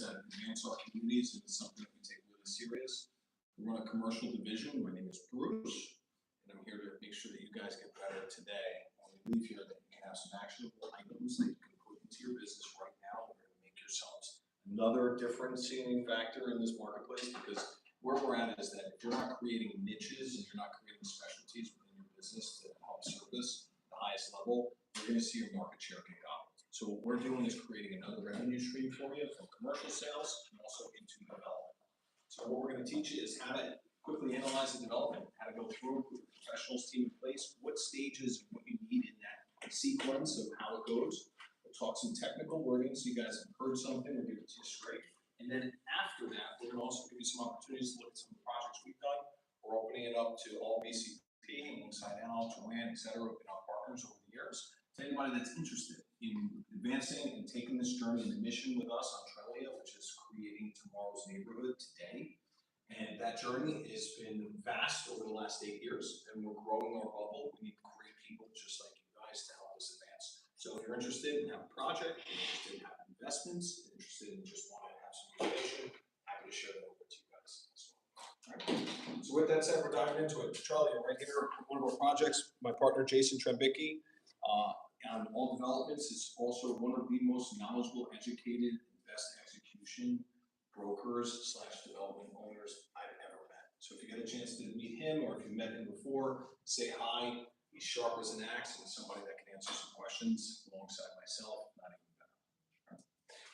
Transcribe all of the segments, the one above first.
that advance our communities, and it's something that we take really serious. We run a commercial division. My name is Bruce, and I'm here to make sure that you guys get better today. When we leave here, that you can have some actionable items that you can put into your business right now. We're going to make yourselves another differentiating factor in this marketplace, because where we're at is that if you're not creating niches and you're not creating specialties within your business to help service the highest level, you're going to see your market share get gobbled. So what we're doing is creating another revenue stream for you from commercial sales and also into development. So what we're going to teach you is how to quickly analyze the development, how to go through with the professionals team in place, what stages and what you need in that sequence of how it goes. We'll talk some technical wording so you guys have heard something, we'll give it to you straight. And then after that, we're going to also give you some opportunities to look at some of the projects we've done. We're opening it up to all BCP, alongside Al, Joanne, et cetera, and our partners over the years. To anybody that's interested in advancing and taking this journey and the mission with us on Trelia, which is creating tomorrow's neighborhood today. And that journey has been vast over the last 8 years, and we're growing our bubble. We need great people just like you guys to help us advance. So if you're interested in having a project, interested in having investments, interested in just wanting to have some information, happy to share that over to you guys as well. All right. So with that said, we're diving into it. Charlie, right here, one of our projects, my partner Jason Trembicki, on all developments, is also one of the most knowledgeable, educated, and best execution brokers / development owners I've ever met. So if you get a chance to meet him, or if you met him before, say hi. He's sharp as an axe and somebody that can answer some questions alongside myself, not even better. Right.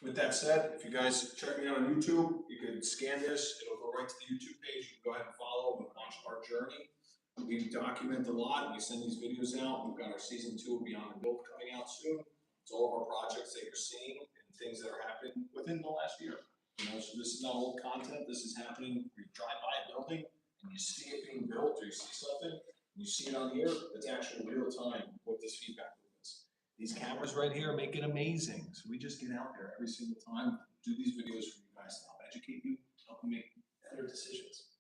With that said, if you guys check me out on YouTube, you can scan this, it'll go right to the YouTube page. You can go ahead and follow and watch our journey. We document a lot, we send these videos out. We've got our season 2 of Beyond the Build coming out soon. It's all of our projects that you're seeing and things that are happening within the last year. You know, so this is not old content, this is happening. You drive by a building and you see it being built, or you see something, and you see it on here, it's actually real time what this feedback loop is. These cameras right here make it amazing. So we just get out there every single time, do these videos for you guys to help educate you, help you make better decisions.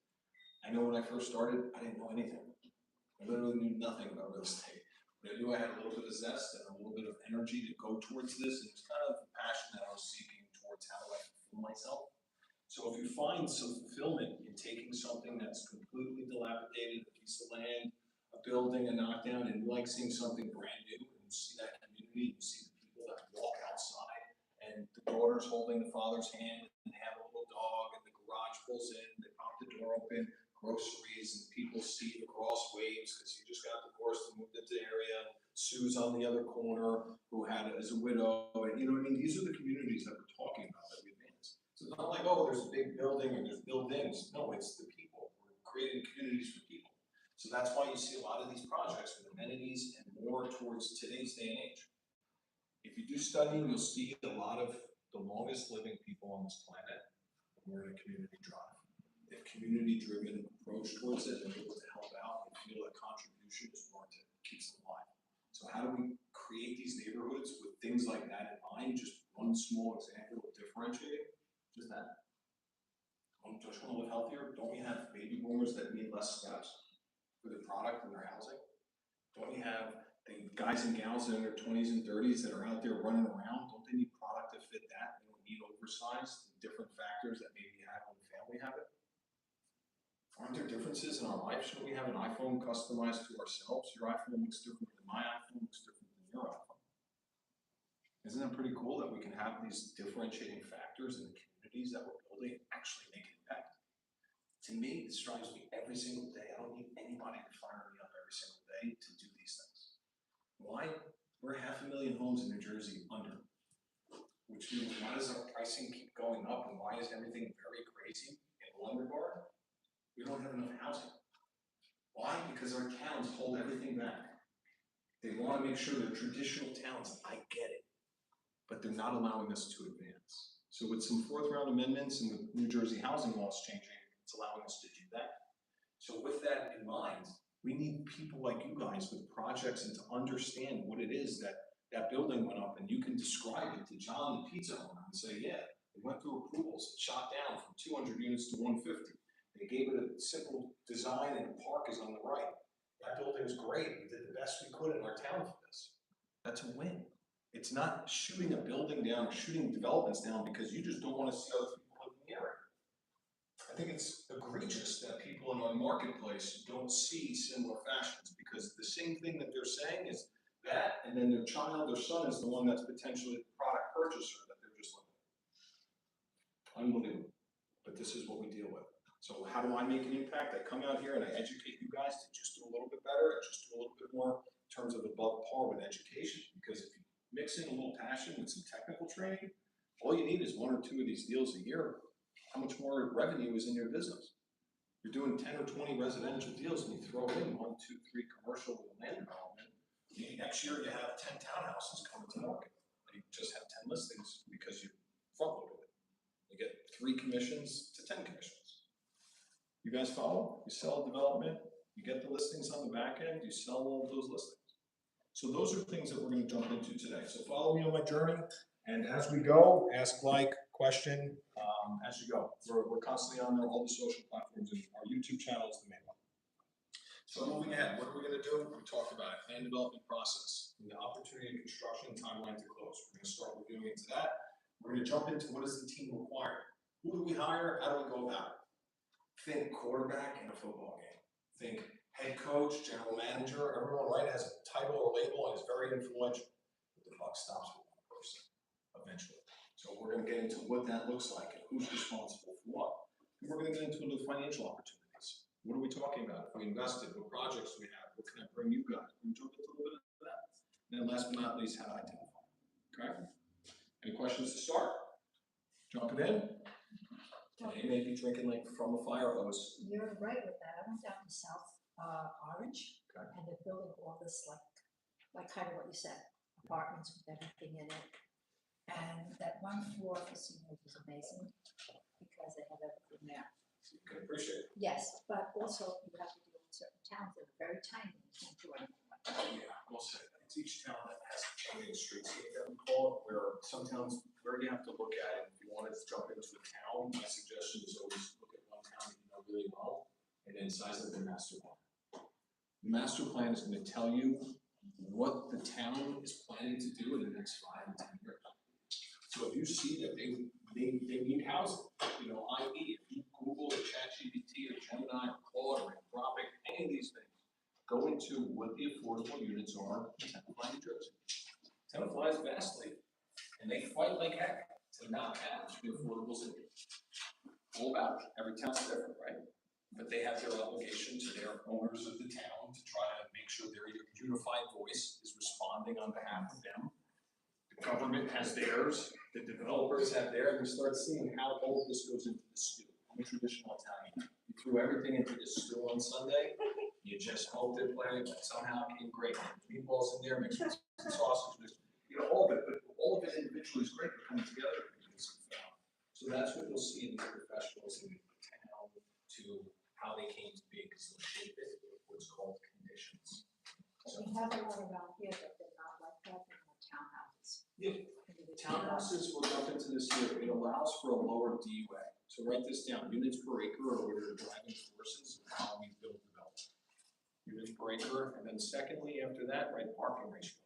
I know when I first started, I didn't know anything. I literally knew nothing about real estate. But I knew I had a little bit of zest and a little bit of energy to go towards this, and it's kind of the passion that I was seeking towards how do I fulfill myself. So if you find some fulfillment in taking something that's completely dilapidated, a piece of land, a building, a knockdown, and you like seeing something brand new, and you see that community, you see the people that walk outside, and the daughter's holding the father's hand, and they have a little dog, and the garage pulls in, they pop the door open, groceries, and people see the cross waves because you just got divorced and moved into the area. Sue's on the other corner, who is a widow, and you know what I mean? These are the communities that we're talking about that we advance. So it's not like, oh, there's a big building or there's buildings. No, it's the people. We're creating communities for people. So that's why you see a lot of these projects with amenities and more towards today's day and age. If you do studying, you'll see a lot of the longest living people on this planet were in a community drive. They have community-driven approach towards it, and they're able to help out and feel that contribution is warranted, keeps them alive. So how do we create these neighborhoods with things like that in mind? Just one small example of differentiating, just that. Don't you want to live healthier? Don't we have baby boomers that need less steps for their product and their housing? Don't we have the guys and gals in their 20s and 30s that are out there running around? Don't they need product to fit that? They don't need oversized, different factors that maybe you have when the family have it. Aren't there differences in our life? Shouldn't we have an iPhone customized to ourselves? Your iPhone looks different than my iPhone, looks different than your iPhone. Isn't it pretty cool that we can have these differentiating factors in the communities that we're building and actually make an impact? To me, this drives me every single day. I don't need anybody to fire me up every single day to do these things. Why? We're 500,000 homes in New Jersey under, which means why does our pricing keep going up, and why is everything very crazy in one regard? We don't have enough housing. Why? Because our towns hold everything back. They want to make sure they're traditional towns. I get it. But they're not allowing us to advance. So with some 4th round amendments and with New Jersey housing laws changing, it's allowing us to do that. So with that in mind, we need people like you guys with projects and to understand what it is that that building went up, and you can describe it to John, the pizza owner, and say, yeah, it went through approvals, it shot down from 200 units to 150. They gave it a simple design, and the park is on the right. That building is great. We did the best we could in our town for this. That's a win. It's not shooting a building down, or shooting developments down because you just don't want to see other people live in the area. I think it's egregious that people in our marketplace don't see similar fashions, because the same thing that they're saying is that, and then their child or son is the one that's potentially the product purchaser that they're just looking at. Unbelievable. But this is what we deal with. So how do I make an impact? I come out here and I educate you guys to just do a little bit better, and just do a little bit more in terms of above par with education. Because if you mix in a little passion with some technical training, all you need is 1 or 2 of these deals a year. How much more revenue is in your business? You're doing 10 or 20 residential deals and you throw in 1, 2, 3 commercial land development. Maybe next year you have 10 townhouses coming to market. You just have 10 listings because you front loaded it. You get 3 commissions to 10 commissions. You guys follow? You sell development, you get the listings on the back end, you sell all of those listings. So those are things that we're going to jump into today. So follow me on my journey, and as we go, ask, like, question as you go. We're constantly on there, all the social platforms, and our YouTube channel is the main one. So moving ahead, what are we going to do? We talked about it, plan development process, and the opportunity to construction, timeline to close. We're going to start reviewing into that. We're going to jump into what does the team require? Who do we hire? How do we go about it? Think quarterback in a football game. Think head coach, general manager. Everyone, right, has a title or label and is very influential. But the buck stops with one person eventually. So we're going to get into what that looks like and who's responsible for what. And we're going to get into the financial opportunities. What are we talking about? If we invested, what projects do we have? What can I bring you guys? We'll jump into a little bit of that. And then last but not least, how to identify. Okay? Any questions to start? Jumping in? They may be drinking like from a fire hose. You're right with that. I went down to South Orange, Okay. and they're building all this like kind of what you said, apartments with everything in it. And that one floor for seniors is amazing because they have everything there. You can appreciate it. Yes, but also you have to deal with certain towns that are very tiny and you can't do anything like that. Yeah, we'll say that. It's each town that has a changing streetscape that we call it, where some towns, where you have to look at it. If you wanted to jump into a town, my suggestion is always look at one town that you know really well, and then size up their master plan. The master plan is going to tell you what the town is planning to do in the next 5 to 10 years. So if you see that they need housing, you know, i.e., if you Google or ChatGPT or Gemini or Claude or Anthropic, any of these things, go into what the affordable units are in Tenafly, New Jersey. Tenafly is vastly, and they fight like heck to not have the affordables in it. All about it. Every town's different, right? But they have their obligation to their owners of the town to try to make sure their unified voice is responding on behalf of them. The government has theirs, the developers have theirs, and we start seeing how all of this goes into the stew. I'm a traditional Italian. You threw everything into the stew on Sunday, you just hoped it played, but somehow it came great. Meatballs in there, mixed with some sausage, you know, all of it, but all of it individually is great, but coming together. So that's what you'll see in the professionals in the town to how they came to be, because they'll shape it with what's called conditions. So we have a lot around here that they're not like that in the townhouses. Yeah. Townhouses, we'll jump into this here, it allows for a lower DUA. So write this down, units per acre are what are driving forces of how we build development. Units per acre, and then secondly, after that, write parking ratio.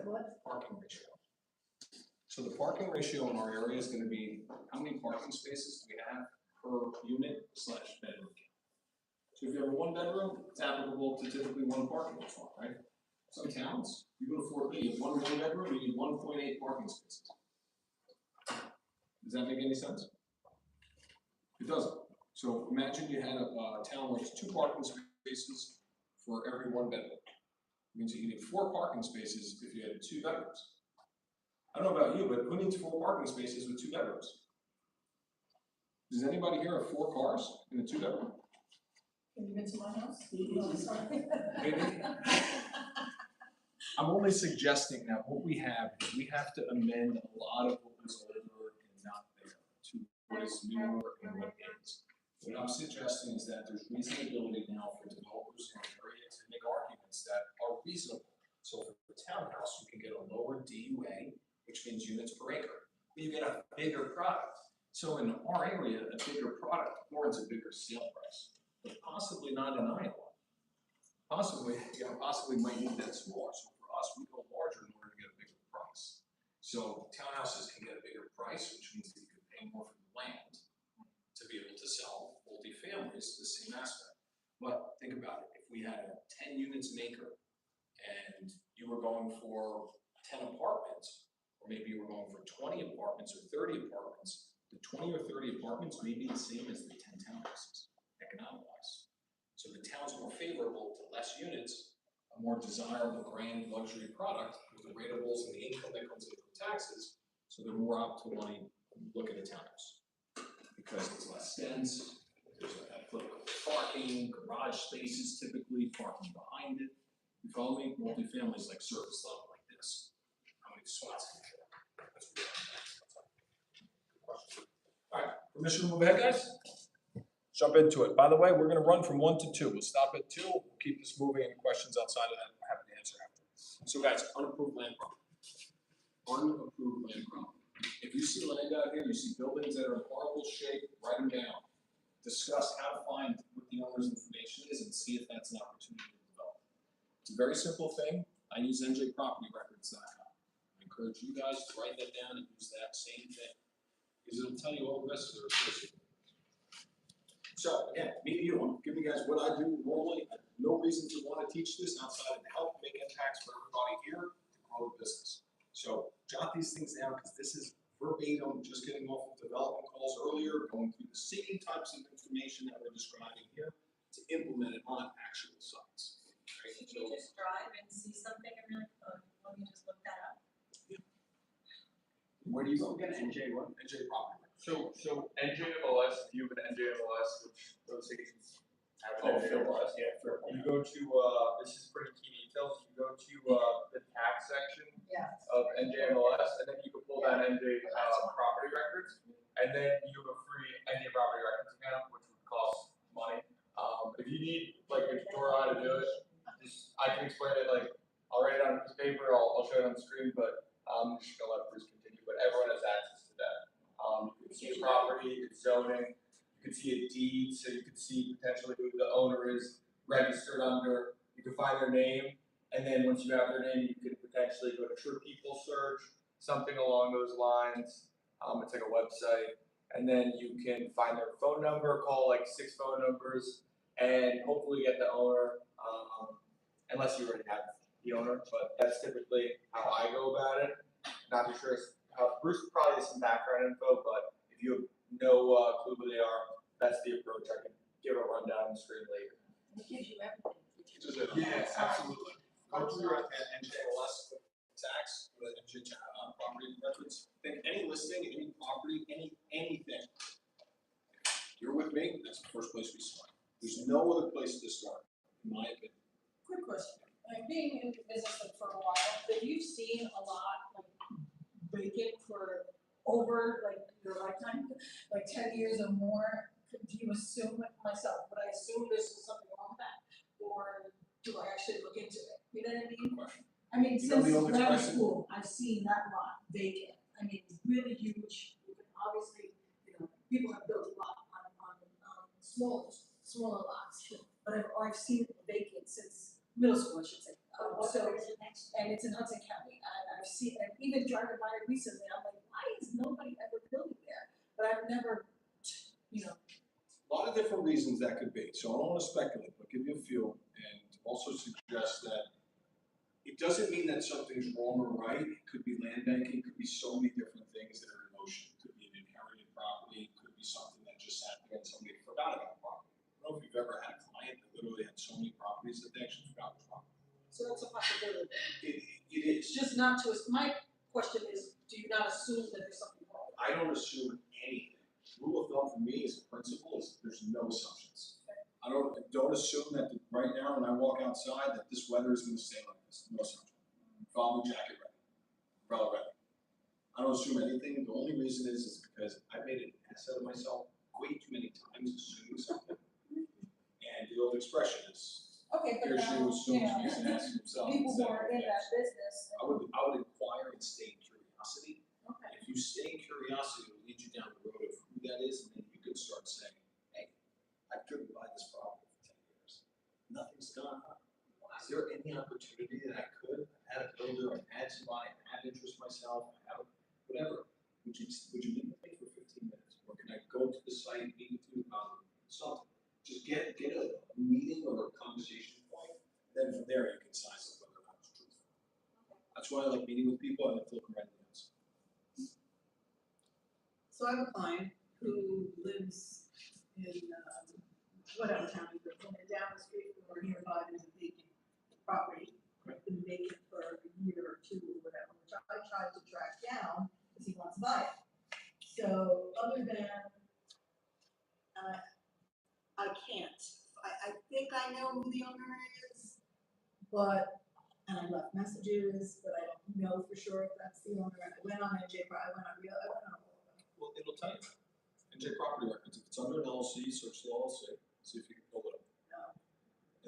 What? Parking ratio. So the parking ratio in our area is gonna be, how many parking spaces do we have per unit / bedroom count? So if you have a 1 bedroom, it's applicable to typically 1 parking lot, right? Some towns, you go to Fort Lee, you have 1 bedroom, you need 1.8 parking spaces. Does that make any sense? It doesn't. So imagine you had a town where there's 2 parking spaces for every 1 bedroom. It means that you need 4 parking spaces if you had 2 bedrooms. I don't know about you, but who needs 4 parking spaces with 2 bedrooms? Does anybody here have 4 cars in a 2 bedroom? Can you get to my house? Oh, sorry. Maybe. I'm only suggesting that what we have is we have to amend a lot of what was older and not there to what is newer and what is. What I'm suggesting is that there's reasonability now for developers in our area to make arguments that are reasonable. So for a townhouse, you can get a lower DUA, which means units per acre. But you get a bigger product. So in our area, a bigger product warrants a bigger sale price, but possibly not in Iowa. Possibly might need that smaller. So for us, we go larger in order to get a bigger product. So townhouses can get a bigger price, which means that you can pay more for the land to be able to sell multifamilies, the same aspect. But think about it, if we had 10 units an acre and you were going for 10 apartments, or maybe you were going for 20 apartments or 30 apartments, the 20 or 30 apartments may be the same as the 10 townhouses, economic-wise. So the town's more favorable to less units, a more desirable grand luxury product with the rateables and the income that comes in from taxes, so they're more apt to want to look at a townhouse. Because it's less dense, there's applicable parking, garage spaces typically, parking behind it. You follow me? Multifamily is like surface level like this. How many spots can you fit? That's really good question. All right, permission to move ahead, guys? Jump into it. By the way, we're gonna run from 1 to 2. We'll stop at 2, we'll keep this moving. Any questions outside of that, we're happy to answer after. So guys, unapproved land property. Unapproved land property. If you see land out here, you see buildings that are in horrible shape, write them down. Discuss how to find what the owner's information is and see if that's an opportunity to develop. It's a very simple thing. I use njpropertyrecords.com. I encourage you guys to write that down and use that same thing, because it'll tell you all the risks that are associated. So again, me and you, I'm giving you guys what I do normally. I have no reason to want to teach this outside of to help make impacts for everybody here to grow the business. So jot these things down, because this is verbatim, just getting off of development calls earlier, going through the same types of information that we're describing here to implement it on actual sites. Right? Should you just drive and see something and be like, oh, let me just look that up? Where do you go again? NJ what? NJ property. So NJMLS, if you have an NJMLS, which those stations have an NJMLS. Yeah, fair point. You go to, this is pretty key details, you go to, the tax section Yeah. of NJMLS, and then you can pull down NJ, property records, and then you have a free NJ property records account, which would cost money. If you need, like, a tutorial on how to do it, I can explain it, like, I'll write it on a piece of paper, I'll show it on the screen, but I'm just gonna let Bruce continue, but everyone has access to that. You can see the property, its zoning, you can see a deed, so you can see potentially who the owner is registered under, you can find their name, and then once you have their name, you can potentially go to True People Search, something along those lines. It's like a website, and then you can find their phone number, call like 6 phone numbers, and hopefully get the owner, unless you already have the owner, but that's typically how I go about it. Not too sure how Bruce probably has some background info, but if you have no clue who they are, that's the approach. I can give a rundown on the screen later. It gives you everything. Yeah, absolutely. Go through your NJLS tax, go to NJ property records. Think any listing, any property, anything. You're with me, that's the first place we start. There's no other place to start, in my opinion. Quick question, being in business for a while, have you seen a lot like vacant for over like your lifetime, like 10 years or more? Do you assume, myself, would I assume there's something wrong with that? Or do I actually look into it? You know what I mean? Good question. I mean, You know since the old grammar expression? school, I've seen that lot vacant. I mean, really huge. You can obviously, you know, people have built a lot on smaller lots, but I've seen it vacant since middle school, I should say. So, and it's in Hudson County, and I've seen, and even driving by it recently, I'm like, why is nobody ever building there? But I've never, you know. A lot of different reasons that could be, so I don't want to speculate, but give you a feel, and also suggest that it doesn't mean that something's wrong or right. It could be land banking, could be so many different things that are in motion. It could be an inherited property, it could be something that just sat there and somebody forgot about the property. I don't know if you've ever had a client that literally had so many properties that they actually forgot the property. So that's a possibility. It is. It's just not to, my question is, do you not assume that there's something wrong? I don't assume anything. Rule of thumb for me as a principle is there's no assumptions. I don't assume that right now when I walk outside that this weather is going to stay like this. No assumption. Follow jacket ready. Umbrella ready. I don't assume anything. The only reason is because I made an asset of myself way too many times assuming something. And the old expression is, Okay, he but or she now, who assumes you know, needs to ask himself. people who instead are of in that yes. business. I would inquire and stay in curiosity. Okay. If you stay in curiosity, it will lead you down the road of who that is, and then you can start saying, hey, I've driven by this property for 10 years. Nothing's gone on. Is there any opportunity that I could? I had a builder, I had somebody, I had interest myself, I have a whatever, would you meet with me for 15 minutes? Or can I go to the site, meet with you about something? Just get a meeting or a conversation point, then from there you can size up whether or not it's truthful. That's why I like meeting with people, I like to look around the ends. So I have a client who lives in, whatever town he lives in, and down the street from nearby there's a vacant property. It's been vacant for a year or two or whatever, which I tried to track down because he wants to buy it. So other than, I can't, I think I know who the owner is, but, and I left messages, but I don't know for sure if that's the owner. I went on NJ, I went on all of them. Well, it'll tell you. NJ Property Records, if it's under an LLC, search the LLC, see if you can pull it up. No.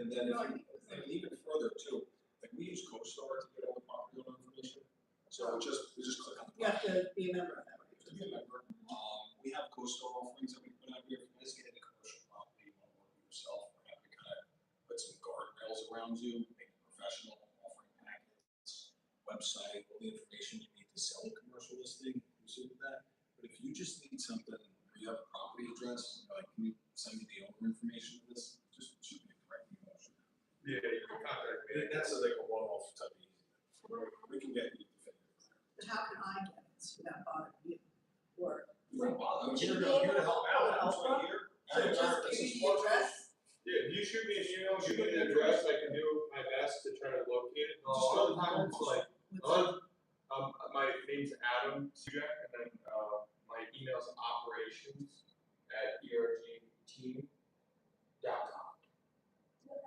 And then if No, I you, think it was and even further too, like we use CoStar to get all the property owner information. So we just click on the. You have to be a member of that, right? To be a member, we have CoStar offerings that we put out here. If you guys get into commercial property, you want to work with yourself, we're happy to kind of put some guardrails around you, make it professional, offering packets, website, all the information you need to sell a commercial listing, inclusive of that. But if you just need something, or you have a property address, like, can you send me the owner information of this? Just shoot me a direct email. Yeah, you can contact me. That's like a one-off type of easy. We can get you the figure. But how can I get it without bothering you? Or, I'm Would here you to be able to help out, I'm help right here. so just give me the address? Yeah, if you shoot me an email, shoot me the address, I can do my best to try to locate it. Just go to the It's like, What's my name's Adam Sujak, and then, my email's operations@ergteam.com.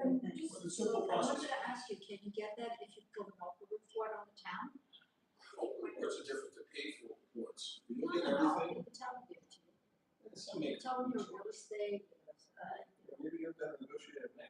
And Thanks. It's a simple I process. wanted to ask you, can you get that if you put an offer report on the town? Reports are different than paid for reports. You No, get no, everything. the town will give it to you. Some make. Tell them you're real estate, Maybe you're better negotiator than me.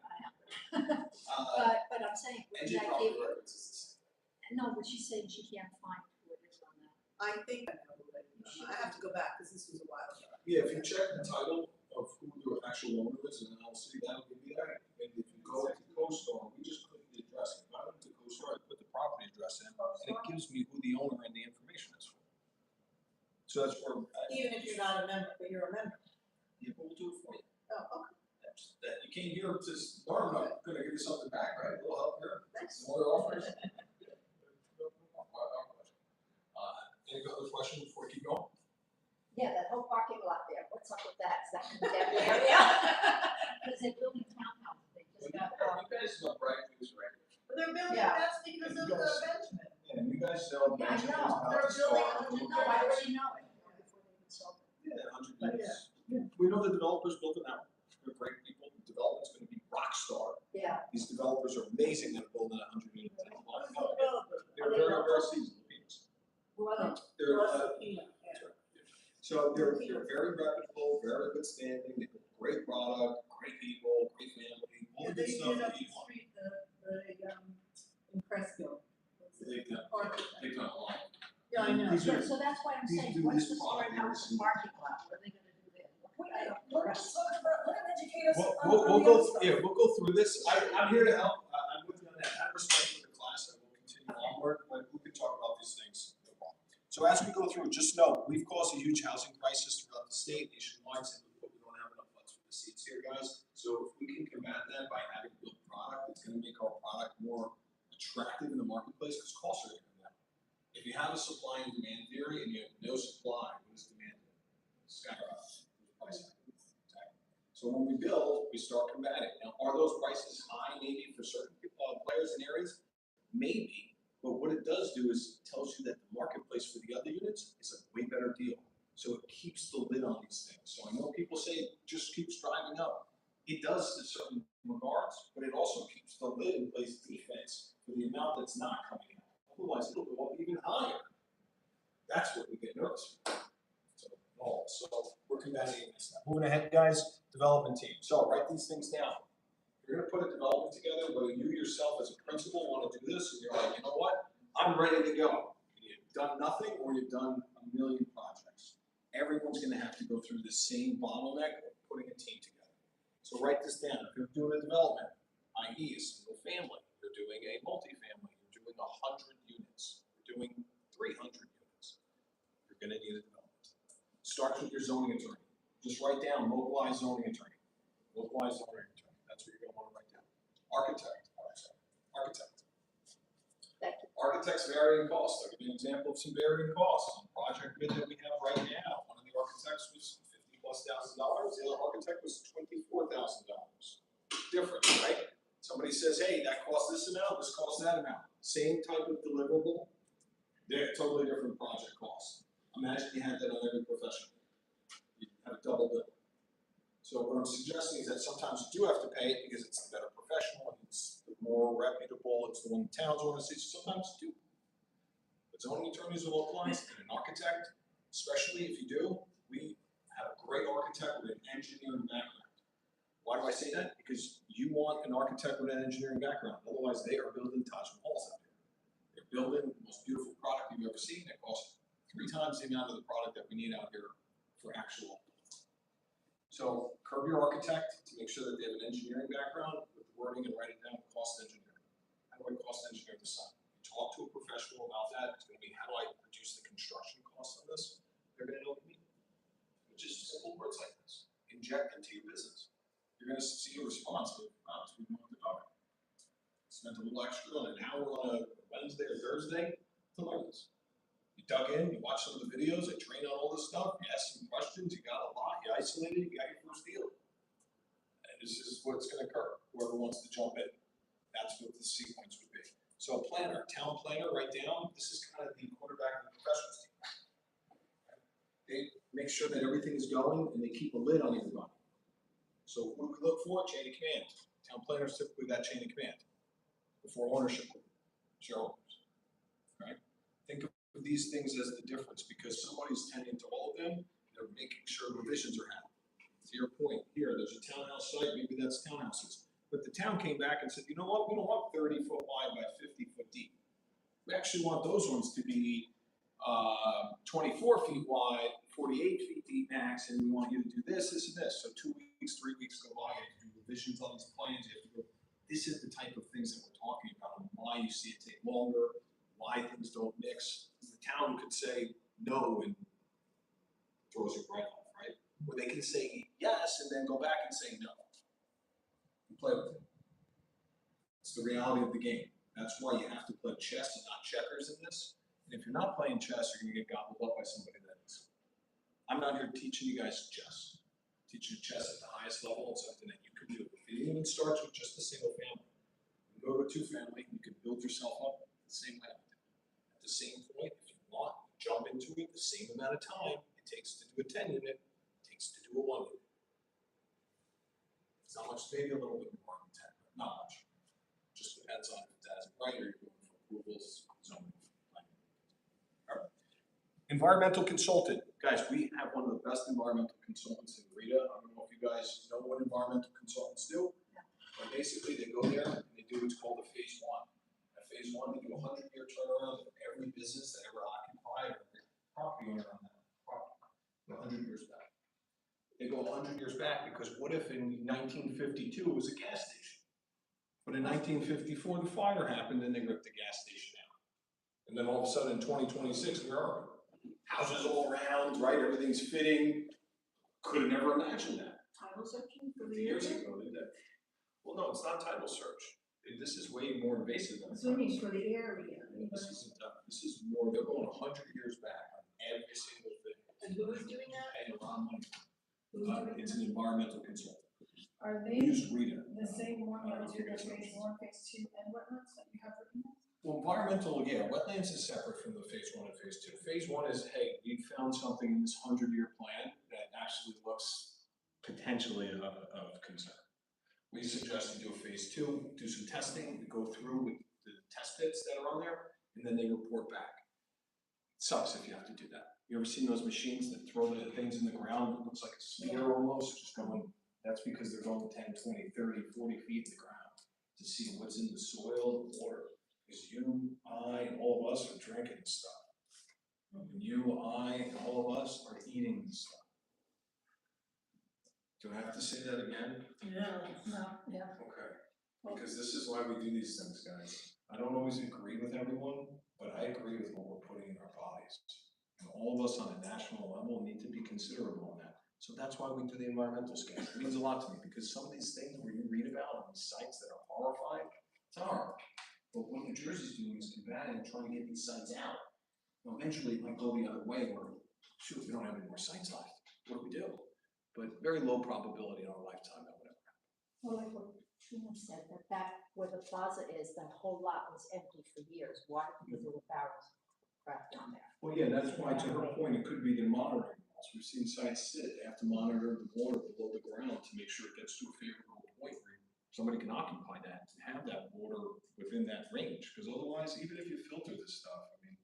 but I'm saying, would NJ I Property give, Records is the same. no, but she's saying she can't find who it is on that. I think I know, but I have to go back because this was a while ago. Yeah, if you check the title of who the actual owner is, and I'll see that'll give you that. And if you go into CoStar, we just click the address. If I went to CoStar, I put the property address in, and it gives me who the owner and the information is for. So that's where. Even if you're not a member, but you're a member. Yeah, but we'll do it for you. Oh, okay, That you came here to learn, I'm gonna give you something back, right? A little help here. thanks. Some other offers? Any other question before we keep going? Yeah, that whole parking lot there, what's up with that? Is that condemned area? Because they're building townhouses, they just got, You guys know bright news, right? But they're building, Yeah. that's because of the Benjamin. Yeah, and you guys know yeah, I Benjamin's know, about they're to building, start. no, I already know it, before they even sold it. Yeah, 100 But units. We know the developers building out. They're great people. The development's gonna be rock star. Yeah, These developers are amazing at building 100 units. Who's the developer? They're very, very seasoned people. who are they? They're, Russell Pino, yeah. so they're very reputable, very good standing. They build great product, great people, great family, all the They good stuff did up that the you want. street, in Cresco. What's it? They've done, Park. they've done a lot. Yeah, I know. These are- So that's why I'm these saying, do what's this the story product now every with the single- parking lot, what are they gonna do there? Let him educate us on We'll the go, other stuff. yeah, we'll go through this. I'm here to help. I'm with you on that. Out of respect for the class, I will continue onward, but we can talk about these things. No problem. So as we go through, just know, we've caused a huge housing crisis throughout the state, nationwide, simply put, we don't have enough funds for the seats here, guys. So if we can combat that by having good product, it's gonna make our product more attractive in the marketplace, because costs are gonna come down. If you have a supply and demand theory and you have no supply, what is demand? Skyrocket. Price hike. So when we build, we start combating. Now, are those prices high maybe for certain players and areas? Maybe, but what it does do is tells you that the marketplace for the other units is a way better deal. So it keeps the lid on these things. So I know people say it just keeps driving up. It does in certain regards, but it also keeps the lid in place defense for the amount that's not coming out. Otherwise, it'll go up even higher. That's what we get nervous about. So we're combating against that. Moving ahead, guys, development team. So write these things down. You're gonna put a development together, whether you yourself as a principal wanna do this, and you're like, you know what? I'm ready to go. You've done nothing, or you've done a million projects. Everyone's gonna have to go through the same bottleneck of putting a team together. So write this down. If you're doing a development, i.e. a single family, you're doing a multifamily, you're doing 100 units, you're doing 300 units. You're gonna need a development. Starts with your zoning attorney. Just write down localized zoning attorney. Localized zoning attorney, that's what you're gonna wanna write down. Architect. Thank you. Architects vary in cost. I'll give you an example of some varying costs. On the project bid that we have right now, one of the architects was $50,000+. The other architect was $24,000. Difference, right? Somebody says, hey, that costs this amount, this costs that amount. Same type of deliverable, they're totally different project costs. Imagine you had that on every profession. You have a double bill. So what I'm suggesting is that sometimes you do have to pay it because it's the better professional, it's the more reputable, it's the one the towns want to see, so sometimes you do. But zoning attorneys are localized, and an architect, especially if you do, we have a great architect with an engineering background. Why do I say that? Because you want an architect with an engineering background, otherwise they are building Taj Mahals out there. They're building the most beautiful product you've ever seen, that costs 3 times the amount of the product that we need out here for actual. So curb your architect to make sure that they have an engineering background with the wording and write it down, cost engineering. How do I cost engineer the sign? You talk to a professional about that, it's gonna be how do I reduce the construction cost of this? They're gonna know what you mean. Which is simple words like this. Inject into your business. You're gonna see a response of, wow, it's been month ago. Spent a little extra on an hour on a Wednesday or Thursday to learn this. You dug in, you watched some of the videos, I trained on all this stuff, you asked some questions, you got a lot, you isolated, you got your first deal. And this is what's gonna occur, whoever wants to jump in. That's what the sequence would be. So a planner, town planner, write down, this is kind of the quarterback of the professionals team. They make sure that everything is going and they keep a lid on everybody. So what do we look for? Chain of command. Town planners typically that chain of command before ownership, shareholders, right? Think of these things as the difference because somebody's tending to all of them, they're making sure revisions are happening. To your point, here, there's a townhouse site, maybe that's townhouses. But the town came back and said, you know what, we don't want 30-foot wide by 50-foot deep. We actually want those ones to be 24 feet wide, 48 feet deep max, and we want you to do this, this, and this. So 2 weeks, 3 weeks go by, you have to do revisions on these plans, you have to go. This is the type of things that we're talking about, and why you see it take longer, why things don't mix. The town could say no and throws it right off, right? Or they can say yes and then go back and say no. You play with it. It's the reality of the game. That's why you have to play chess and not checkers in this. And if you're not playing chess, you're gonna get gobbled up by somebody that is. I'm not here teaching you guys chess. I'm teaching you chess at the highest level. It's something that you can do. It even starts with just a single family. You go to a 2-family, you can build yourself up the same way. At the same point, if you want, jump into it the same amount of time it takes to do a 10 unit, it takes to do a 1 unit. It's not much, maybe a little bit more than 10, but not much. Just depends on if it has right or you're going for approvals, zoning. Environmental consultant. Guys, we have one of the best environmental consultants in Rita. I don't know if you guys know what environmental consultants do. But basically they go there and they do what's called a phase 1. At phase 1, they do a 100-year turnaround of every business that ever occupied or every property owner on that property. 100 years back. They go 100 years back because what if in 1952 it was a gas station? But in 1954 the fire happened and they ripped the gas station out. And then all of a sudden in 2026, where are we? Houses all around, right? Everything's fitting. Could have never imagined that. Title searching for the Years area? ago, they did. Well, no, it's not title search. This is way more invasive than Swimming for the area. This is more, they're going 100 years back on every single thing. And who is doing that? Paying a lot of money. Who's doing It's that? an environmental consultant. Are We they use Rita. the same one that do the phase 1, phase 2, and wetlands that you have written? Well, environmental, yeah, wetlands is separate from the phase 1 and phase 2. Phase 1 is, hey, we found something in this 100-year plan that actually looks potentially of concern. We suggest you do a phase 2, do some testing, go through with the test pits that are on there, and then they report back. It sucks if you have to do that. You ever seen those machines that throw the things in the ground? It looks like a spear almost, just going, that's because they're going 10, 20, 30, 40 feet in the ground to see what's in the soil and water. Because you, I, and all of us are drinking this stuff. And you, I, and all of us are eating this stuff. Do I have to say that again? Yeah. No, yeah. Okay. Because this is why we do these things, guys. I don't always agree with everyone, but I agree with what we're putting in our bodies. And all of us on a national level need to be considerable on that. So that's why we do the environmental scans. It means a lot to me, because some of these things where you read about on these sites that are horrifying, it's horrible. But what New Jersey's doing is combating and trying to get these sites out. Now, eventually it might go the other way where, shoot, we don't have any more sites left. What do we do? But very low probability in our lifetime that would ever happen. Well, like what Trina said, that back where the plaza is, that whole lot was empty for years. Why? Because there were barrels of crap down there. Well, yeah, that's why, to her point, it could be the monitoring walls. We've seen sites sit, they have to monitor the water below the ground to make sure it gets to a favorable point where somebody can occupy that and have that water within that range. Because otherwise, even if you filter this stuff, I mean,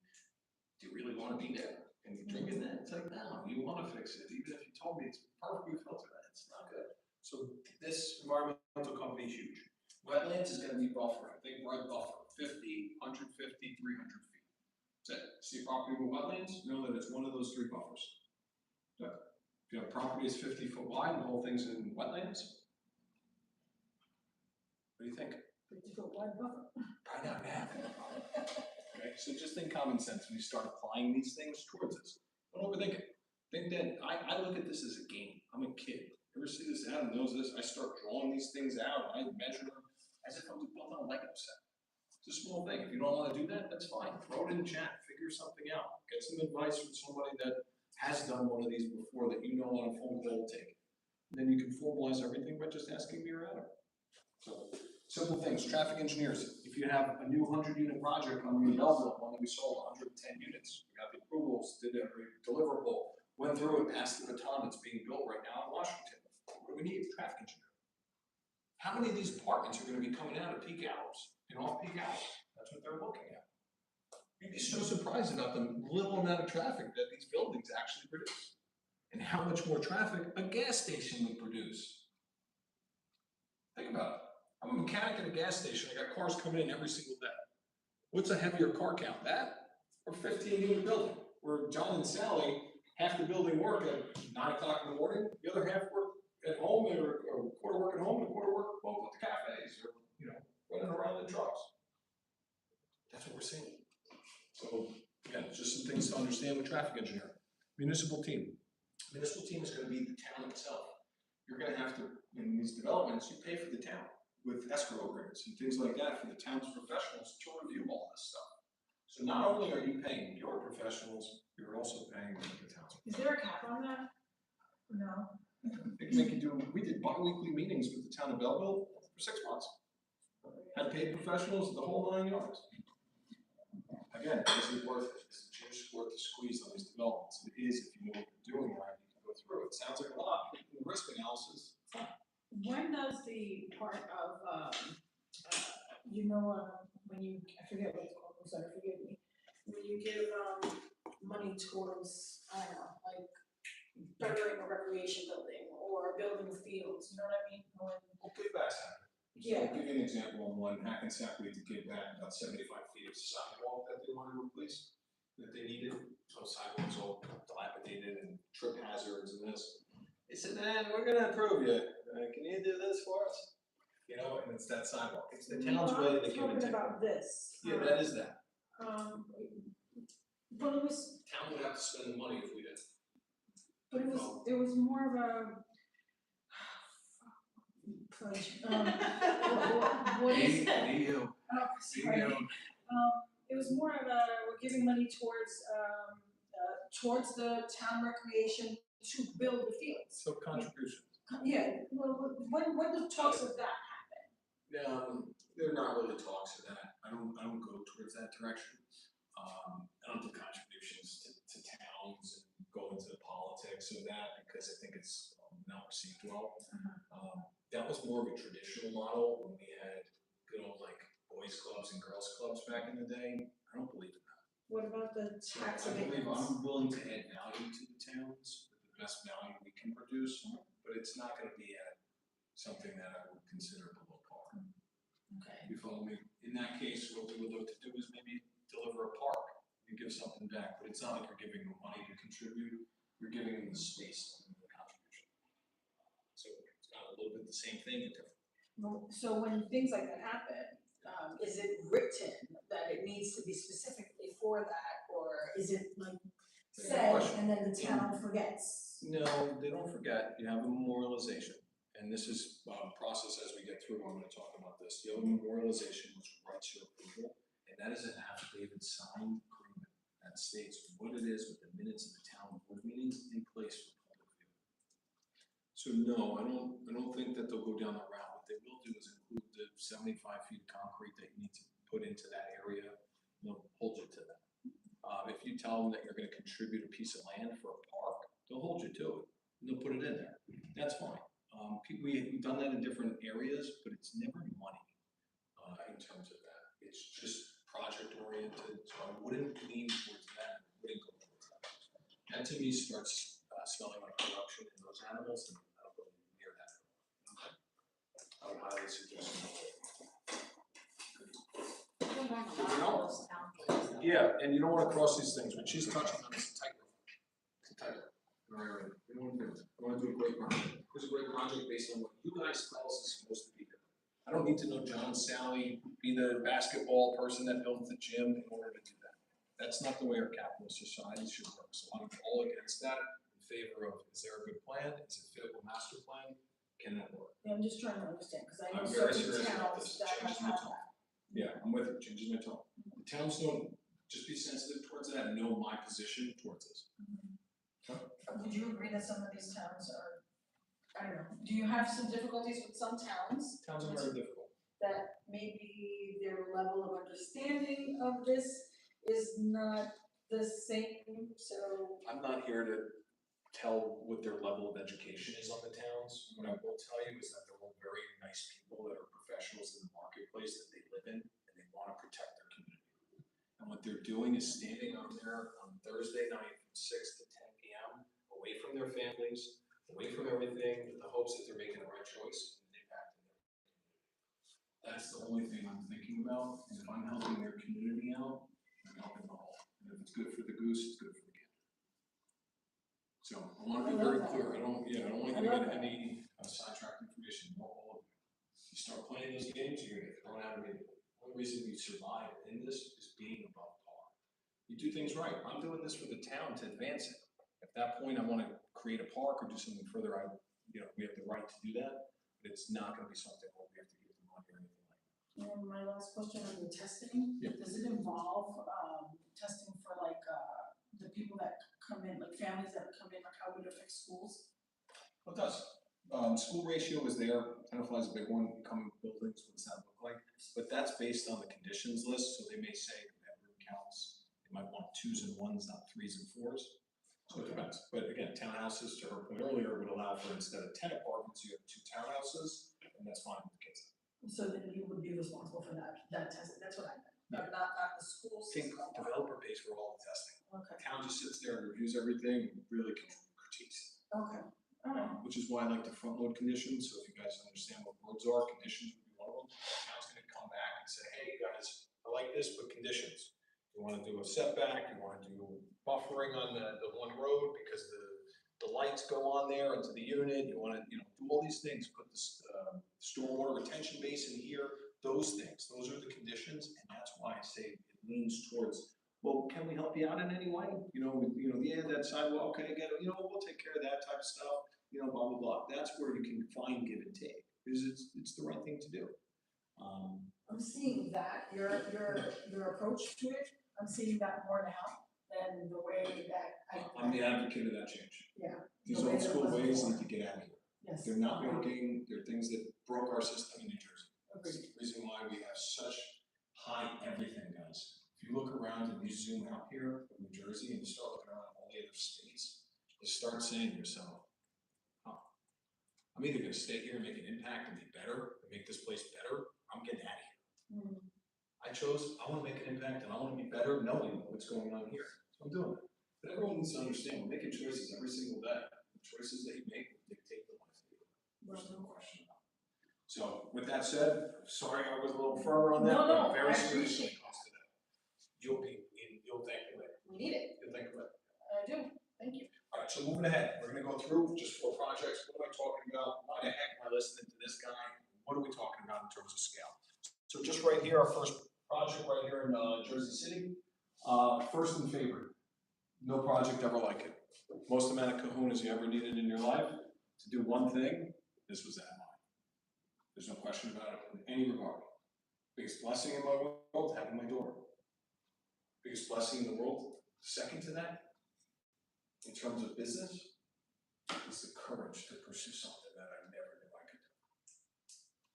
do you really want to be there? And you're drinking that? It's like, no, you want to fix it. Even if you told me it's perfectly filtered, it's not good. So this environmental company is huge. Wetlands is going to be buffer. I think we're at buffer 50, 150, 300 feet. That's it. See a property with wetlands? Know that it's one of those three buffers. So if you have a property that's 50 foot wide and the whole thing's in wetlands, what do you think? 50 foot wide buffer. Probably not gonna happen. Okay, so just think common sense when you start applying these things towards this. Don't overthink it. Think that I look at this as a game. I'm a kid. Ever see this? Adam knows this. I start drawing these things out. I measure them as if I'm built on a Lego set. It's a small thing. If you don't want to do that, that's fine. Throw it in chat. Figure something out. Get some advice from somebody that has done one of these before that you know on a phone call will take. And then you can formalize everything by just asking me or Adam. So simple things. Traffic engineers. If you have a new 100-unit project on your Belleville, one that we sold 110 units, we got the approvals, did every deliverable, went through it, passed the baton that's being built right now in Washington. What do we need? Traffic engineer. How many of these apartments are going to be coming out at peak hours and off-peak hours? That's what they're looking at. You'd be so surprised about the little amount of traffic that these buildings actually produce, and how much more traffic a gas station would produce. Think about it. I'm a mechanic at a gas station. I got cars coming in every single day. What's a heavier car count, that or 15-unit building, where John and Sally, half the building work at 9 o'clock in the morning, the other half work at home, or quarter work at home, and a quarter work both at the cafes, or running around in trucks. That's what we're seeing. So again, just some things to understand with traffic engineering. Municipal team. Municipal team is going to be the town itself. You're going to have to, in these developments, you pay for the town with escrow agreements and things like that for the town's professionals to review all this stuff. So not only are you paying your professionals, you're also paying the town's. Is there a cap on that? No. They can make you do, we did bi-weekly meetings with the town of Belleville for 6 months. Had paid professionals the whole 9 yards. Again, is it worth it? Is the juice worth the squeeze on these developments? It is if you know what you're doing right, you can go through it. Sounds like a lot, but in the risk analysis, When does the part of, when you, I forget what it's called, I'm sorry, forgive me. When you give, money towards, I don't know, like bettering a recreation building or building fields, you know what I mean? well, giveback's happening. So I'll give you an example on one. Hackensack, we had to give back about 75 feet of sidewalk that they wanted to replace, that they needed. So sidewalks all dilapidated and trip hazards and this. They said, man, we're gonna approve you. Can you do this for us? And it's that sidewalk. It's the town's way to give and take. Talking about this. Yeah, that is that. But it was, Town would have to spend the money if we did. but it was more of a. Fudge. What is that? Oh, sorry. It was more of a, we're giving money towards the town recreation to build the fields. So contributions. Yeah, well, when the talks of that happen? They're not really talks of that. I don't go towards that direction. I don't do contributions to towns and go into the politics of that because I think it's not received well. That was more of a traditional model when we had good old boys clubs and girls clubs back in the day. I don't believe in that. What about the tax I believe abatements? I'm willing to add value to the towns with the best value we can produce, but it's not going to be at something that I would consider below par. Okay. You follow me? In that case, what we would look to do is maybe deliver a park and give something back, but it's not like you're giving them money to contribute, you're giving them the space and the contribution. So it's kind of a little bit the same thing, but different. Well, so when things like that happen, is it written that it needs to be specifically for that, or is it like say, and then the town forgets. No, they don't forget, you have a memorialization, and this is a process as we get through, I'm gonna talk about this. You have a memorialization which writes your approval, and that is an affidavit signed agreement that states what it is with the minutes of the town board meetings in place for public view. So no, I don't think that they'll go down that route. What they will do is include the 75 feet of concrete that you need to put into that area, they'll hold you to that. If you tell them that you're gonna contribute a piece of land for a park, they'll hold you to it, and they'll put it in there, that's fine. We've done that in different areas, but it's never money, in terms of that. It's just project oriented, so I wouldn't lean towards that, I wouldn't go towards that. That to me starts, smelling like corruption in those animals, and I don't go near that. I would highly suggest. Yeah, and you don't wanna cross these things, when she's touching on this tightrope. It's a tightrope. Alright, we don't wanna do it. We wanna do a great project. Here's a great project based on what you guys tell us is supposed to be here. I don't need to know John, Sally, be the basketball person that built the gym in order to do that. That's not the way our capitalist society should work, so I'm all against that, in favor of, is there a good plan, is it fit with master plan, can that work? I'm just trying to understand, because I know I'm very certain serious about towns this. that have Changes my had tone. that. Yeah, I'm with you, changes my tone. The towns don't, just be sensitive towards that and know my position towards this. Would you agree that some of these towns are, I don't know, do you have some difficulties with some towns? Towns are very difficult. That maybe their level of understanding of this is not the same, so. I'm not here to tell what their level of education is on the towns. What I will tell you is that they're all very nice people that are professionals in the marketplace that they live in, and they wanna protect their community. And what they're doing is standing on there on Thursday night from 6 to 10 p.m., away from their families, away from everything, with the hopes that they're making the right choice and impacting their community. That's the only thing I'm thinking about, and if I'm helping their community out, I'm helping the whole. And if it's good for the goose, it's good for the gander. So I wanna be very clear, I don't want you to get any sidetracked information, not all of you. You start playing those games, you're gonna get thrown out immediately. The only reason you survive in this is being above par. You do things right, I'm doing this for the town to advance it. At that point, I wanna create a park or do something further, we have the right to do that, but it's not gonna be something where we have to give them money or anything like that. And my last question on the testing, Yeah. does it involve, testing for like, the people that come in, like families that come in, like how would it affect schools? It does. School ratio is there, Tenafly is a big one, incoming buildings, what's that look like? But that's based on the conditions list, so they may say the bedroom counts, they might want 2s and 1s, not 3s and 4s. So it depends, but again, townhouses, to her point earlier, would allow for instead of 10 apartments, you have 2 townhouses, and that's fine with the kids. So then you would be responsible for that testing, that's what I meant, not the school I think system. developer pays for all the testing. Okay, The town just sits there and reviews everything, and really critiques. okay, alright, Which is why I like to front load conditions, so if you guys understand what words are, conditions would be one of them. The town's gonna come back and say, hey, you guys, I like this, but conditions. You wanna do a setback, you wanna do buffering on the one road because the lights go on there into the unit, you wanna, do all these things, put this, stormwater retention basin here, those things, those are the conditions, and that's why I say it leans towards, well, can we help you out in any way? Yeah, that sidewalk, okay, we'll take care of that type of stuff, blah, blah, blah. That's where you can find give and take, because it's the right thing to do. I'm seeing that, your approach to it, I'm seeing that more now than the way that I'm the advocate of that change. Yeah. These the way old that it school was ways before. need to get out of here. Yes. They're not working, they're things that broke our system in New Jersey. Agreed. It's the reason why we have such high everything, guys. If you look around and you zoom out here in New Jersey and you start looking around all the other states, you start saying to yourself, I'm either gonna stay here and make an impact and be better, and make this place better, or I'm getting out of here. I wanna make an impact and I wanna be better knowing what's going on here. So I'm doing it. But everyone needs to understand, we're making choices every single day. The choices that you make will dictate the life that you live. There's no question about it. So with that said, sorry I was a little firmer on that, No, but no, I'm very I serious when appreciate it comes to that. You'll thank me later. We need it, You'll thank me later. I do, thank you. All right, so moving ahead, we're gonna go through just 4 projects. What am I talking about? Why the heck am I listening to this guy? What are we talking about in terms of scale? So just right here, our first project right here in Jersey City. First and favorite. No project ever like it. Most amount of kahunas you ever needed in your life to do one thing, this was that mine. There's no question about it in any regard. Biggest blessing in my world, having my daughter. Biggest blessing in the world, second to that, in terms of business, is the courage to pursue something that I never knew I could do.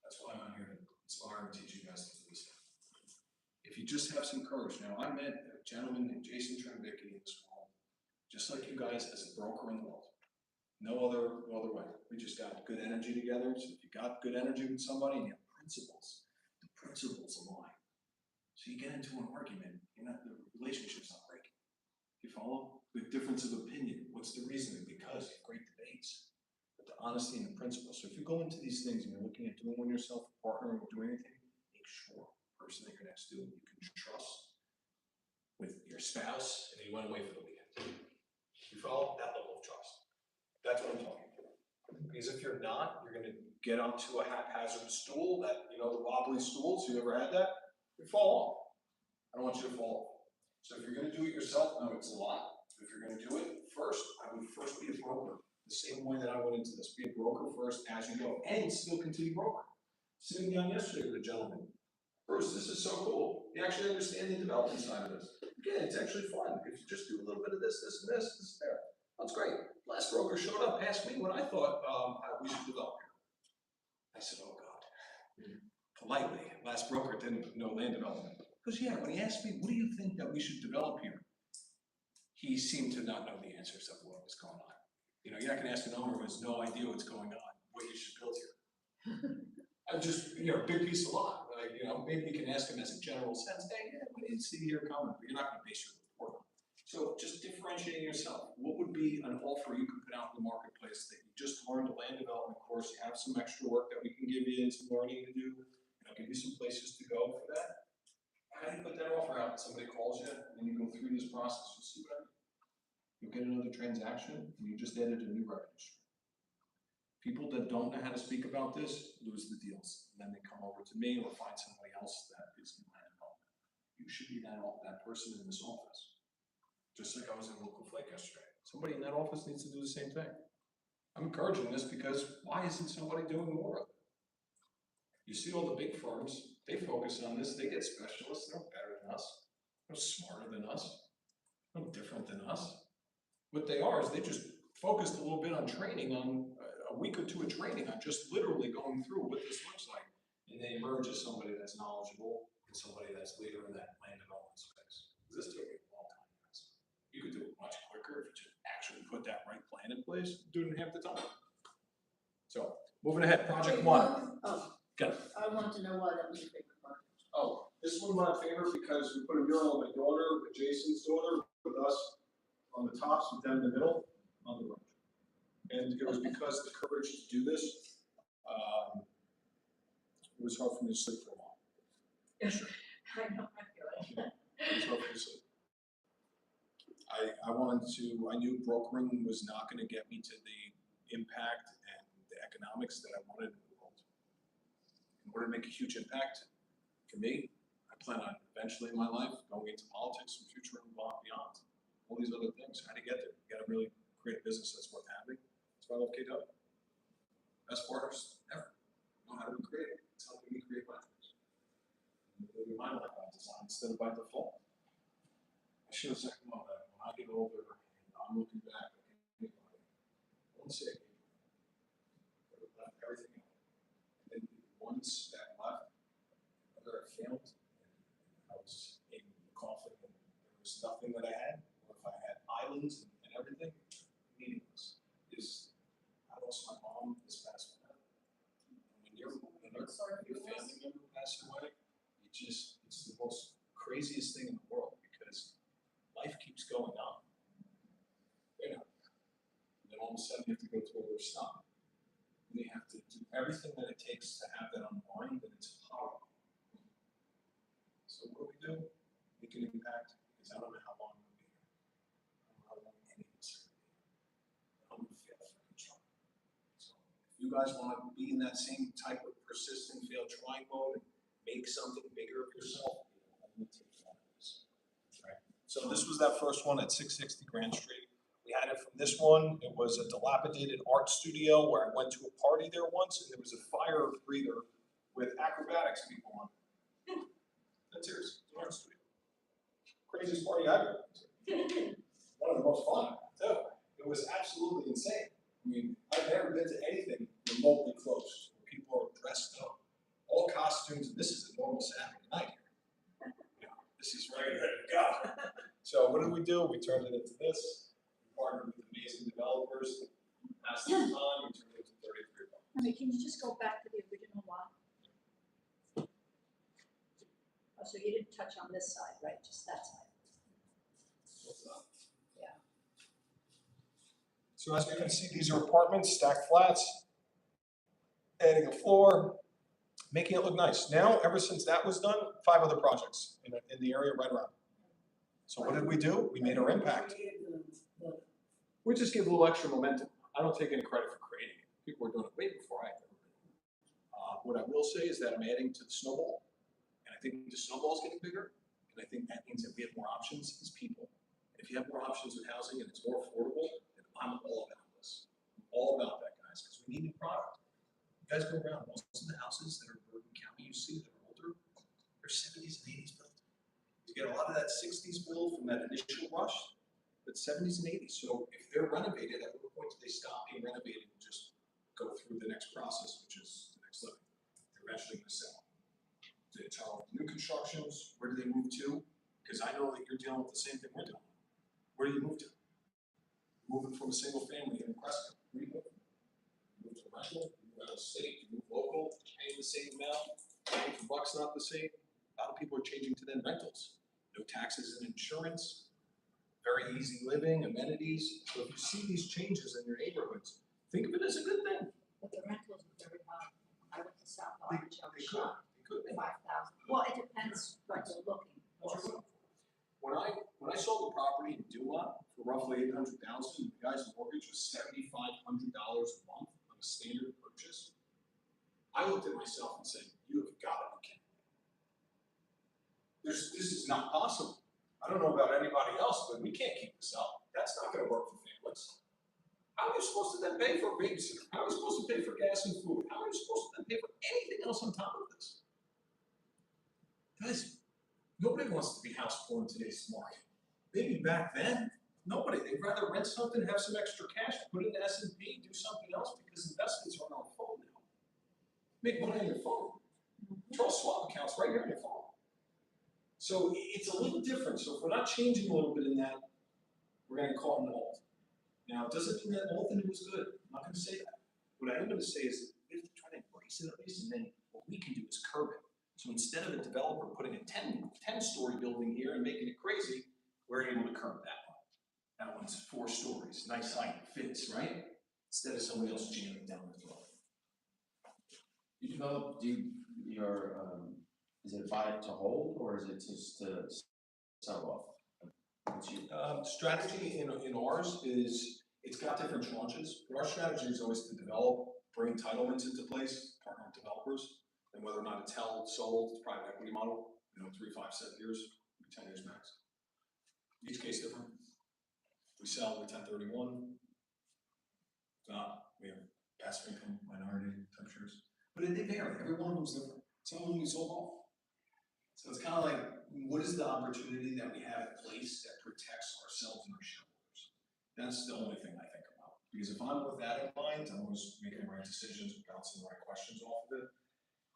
That's why I'm here to inspire and teach you guys to do this. If you just have some courage. Now, I met a gentleman named Jason Trembicki in this world, just like you guys as a broker in the world. No other way. We just got good energy together. So if you got good energy with somebody and you have principles, the principles align. So you get into an argument, the relationship's not breaking. You follow? With difference of opinion. What's the reasoning? Because you have great debates. But the honesty and the principles. So if you go into these things and you're looking at doing one yourself, partnering or doing anything, make sure the person that you're next to, you can trust with your spouse, and you went away for the weekend. You follow? That level of trust. That's what I'm talking about. Because if you're not, you're gonna get onto a haphazard stool, the wobbly stools, you ever had that? You fall off. I don't want you to fall off. So if you're gonna do it yourself, no, it's a lot. If you're gonna do it first, I would first be a broker. The same way that I went into this, be a broker first as you go, and still continue broker. Sitting down yesterday with a gentleman. Bruce, this is so cool. You actually understand the development side of this. Again, it's actually fun. If you just do a little bit of this, this, and this there. That's great. Last broker showed up, asked me what I thought we should develop here. I said, oh God. Politely, last broker didn't know land development. Because yeah, when he asked me, what do you think that we should develop here? He seemed to not know the answers of what was going on. You're not gonna ask an owner who has no idea what's going on, what you should build here. I'm just, a big piece of lot. Maybe you can ask him as a general sense, hey, yeah, what do you see here coming? But you're not gonna base your report on. So just differentiating yourself. What would be an offer you could put out in the marketplace that you just learned a land development course, you have some extra work that we can give you and some learning to do, I'll give you some places to go for that. How do you put that offer out? Somebody calls you and you go through this process, you see what I mean? You'll get another transaction and you just added a new revenue stream. People that don't know how to speak about this lose the deals. And then they come over to me or find somebody else that is in land development. You should be that person in this office. Just like I was in local flake yesterday. Somebody in that office needs to do the same thing. I'm encouraging this because why isn't somebody doing more of it? You see all the big firms, they focus on this, they get specialists, they're better than us, they're smarter than us, no different than us. What they are is they just focused a little bit on training, on a week or two of training, on just literally going through what this looks like. And they emerge as somebody that's knowledgeable and somebody that's leader in that land development space. This took me a long time, guys. You could do it much quicker if you just actually put that right plan in place, do it in half the time. So, moving ahead, project one. Go. I want to know why that was your favorite part. Oh, this one my favorite because we put a mural of my daughter, with Jason's daughter, with us on the tops, with them in the middle, on the right. And it was because the courage to do this, it was hard for me to sleep for a while. Sure. I know, I feel it. It was hard for me to sleep. I knew brokering was not going to get me to the impact and the economics that I wanted in the world. In order to make a huge impact, for me, I plan on eventually in my life going into politics and future and beyond. All these other things. How to get there? You got to really create a business that's worth having. That's why I love KW. Best partners ever. Know how to be creative. It's helping me create my dreams. Living my life by design instead of by default. I should have said, come on, when I get older and I'm looking back, I won't say it. I would have left everything out. And then one step left, another failed, and I was in conflict, and there was nothing that I had. Or if I had islands and everything, meaningless. I lost my mom this past winter. When your family member passes away, it's the most craziest thing in the world because life keeps going on. And then all of a sudden you have to go through all their stuff. And you have to do everything that it takes to have that unwind, and it's hard. So what do? Make an impact, because I don't know how long we'll be here. I don't know how long any of us are going to be here. I'm going to fail freaking trying. So if you guys want to be in that same type of persistent fail trying mode and make something bigger of yourself, I'm going to take you on this. Right? So this was that first one at 660 Grand Street. We had it from this one. It was a dilapidated art studio where I went to a party there once, and there was a fire breather with acrobatics people on it. That's serious. It's an art studio. Craziest party I've ever been to. One of the most fun, too. It was absolutely insane. I mean, I've never been to anything remotely close, where people are dressed up, all costumes, and this is a normal Saturday night here. You know, this is ready to go. So what did we do? We turned it into this. We partnered with amazing developers. Passed the time, we turned it into 33 bucks. I mean, can you just go back to the original one? Oh, so you didn't touch on this side, right? Just that side? What's up? Yeah. So as you can see, these are apartments, stacked flats, adding a floor, making it look nice. Now, ever since that was done, 5 other projects in the area right around. So what did we do? We made our impact. We just gave a little extra momentum. I don't take any credit for creating it. People were doing it way before I did. What I will say is that I'm adding to the snowball, and I think the snowball is getting bigger, and I think that means that we have more options as people. If you have more options with housing and it's more affordable, then I'm all about this. I'm all about that, guys, because we need new product. You guys go around, most of the houses that are in Bergen County you see that are older, they're 70s and 80s built. You get a lot of that 60s build from that initial rush, but 70s and 80s. So if they're renovated, at what point do they stop being renovated and just go through the next process, which is the next living? They're eventually going to sell. They tell new constructions, where do they move to? Because I know that you're dealing with the same thing we're dealing with. Where do you move to? Moving from a single family in Prescott. Where do you move? You move to a rental, you move out of state, you move local, paying the same amount, paying for bucks not the same. A lot of people are changing to then rentals. No taxes and insurance, very easy living, amenities. So if you see these changes in your neighborhoods, think of it as a good thing. But the rentals are very high. I went to South They Orange, I was could, shocked, they could be. 5,000. Well, it depends what you're looking for. When I sold the property in Dumont for roughly $800,000, the guy's mortgage was $7,500 a month on a standard purchase. I looked at myself and said, "You have got to be kidding me. This is not possible. I don't know about anybody else, but we can't keep this up. That's not going to work for families. How are you supposed to then pay for a babysitter? How are you supposed to pay for gas and food? How are you supposed to then pay for anything else on top of this?" Guys, nobody wants to be house poor in today's market. Maybe back then, nobody. They'd rather rent something, have some extra cash, put it in S&P, do something else, because investments are on our phone now. Make money on your phone. Control swap accounts right here on your phone. So it's a little different. So if we're not changing a little bit in that, we're going to call it an alt. Now, it doesn't mean that alt and it was good. I'm not going to say that. What I am going to say is we have to try to embrace it at least, and then what we can do is curb it. So instead of a developer putting a 10-story building here and making it crazy, we're able to curb that one. That one's 4 stories, nice height, fits, right? Instead of somebody else jamming down the throat. You develop, is it buy it to hold, or is it just to sell off? What's your Strategy in ours is, it's got different tranches, but our strategy is always to develop, bring entitlements into place, partner with developers, and whether or not it's held, sold, it's private equity model, 3, 5, 7 years, 10 years max. Each case different. We sell with 1031. We have passive income, minority type shares. But they vary. Every one of them's different. Some of them we sold off. So it's kind of like, what is the opportunity that we have in place that protects ourselves and our shareholders? That's the only thing I think about. Because if I'm with that in mind, I'm always making the right decisions, bouncing the right questions off of it.